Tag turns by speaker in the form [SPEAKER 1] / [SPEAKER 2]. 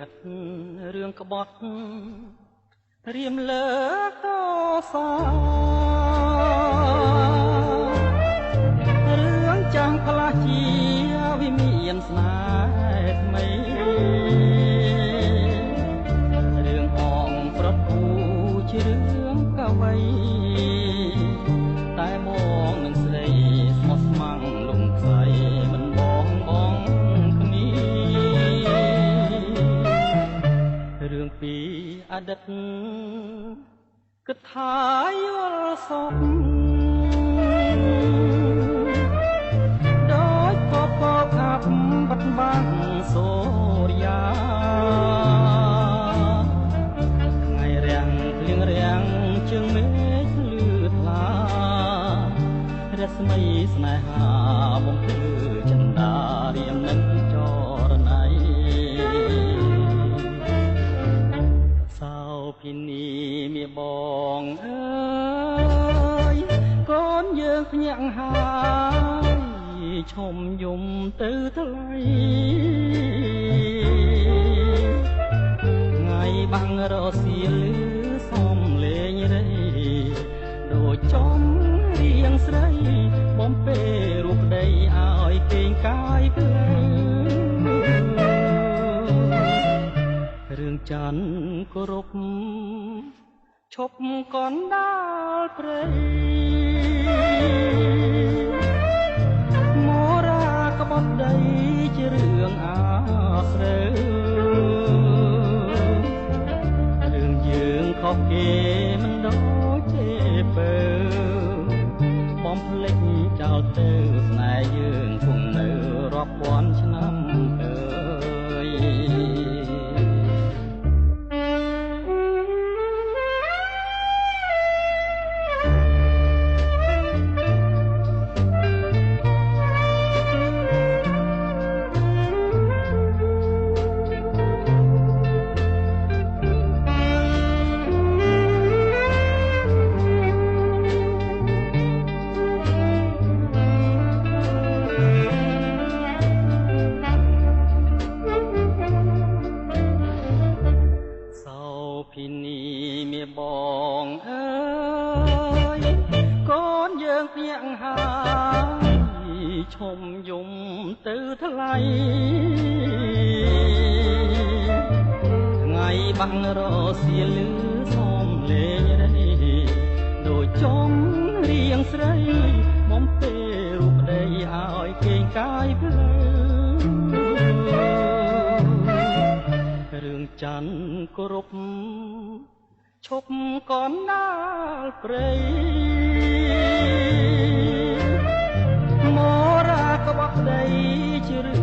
[SPEAKER 1] តរឿងក្បត់រៀមលើកោសារឿងចាំងផ្លាស់ជាវិមានស្នេហ៍ថ្មីរឿងអងប្រត់ពូជារឿងកវី តែបងនឹងស្រីស្មោះស្ម័គ្រលំខ្សៃមិនបងគ្នារឿងពីអតីតគិតថាយល់សពដោយពពកអាប់បាត់បាំងសូរិយាថ្ងៃរាំងភ្លៀងរាំងជើងមេឃលឺថ្លារស្មីស្នេហាបំភ្លឺចិន្តារៀមនឹងចរណៃសៅភិនីមាបងអើយកូនយើងភ្ញាក់ហើយឈុំយំទៅថ្លៃថ្ងៃបាំងរសៀលឺសំលេងរៃដូចចំរៀងស្រីបំពេរូបដីឲ្យកេងកាយក្លែងរឿងច័ន្ទគោរពឈប់កណ្ដាលព្រៃមរាក្បត់ដីជារឿងអាស្រូវរឿងយើងខុសគេមិនដូចទេបើបំភ្លេចចោលទៅស្នេហ៍យើងគង់នៅរាប់ពាន់ឆ្នាំអើយភិនីមាបងអើយកូនយើងភ្ញាក់ហើយឈុំយំទៅថ្លៃថ្ងៃបាំងរសៀលលឺសំលេងរៃដូចចំរៀងស្រីបំពេរូបដីឲ្យកេងកាយភ្លើរឿងច័ន្ទគោរពឈប់កណ្ដាលព្រៃមរាក្បត់ដីជារឿង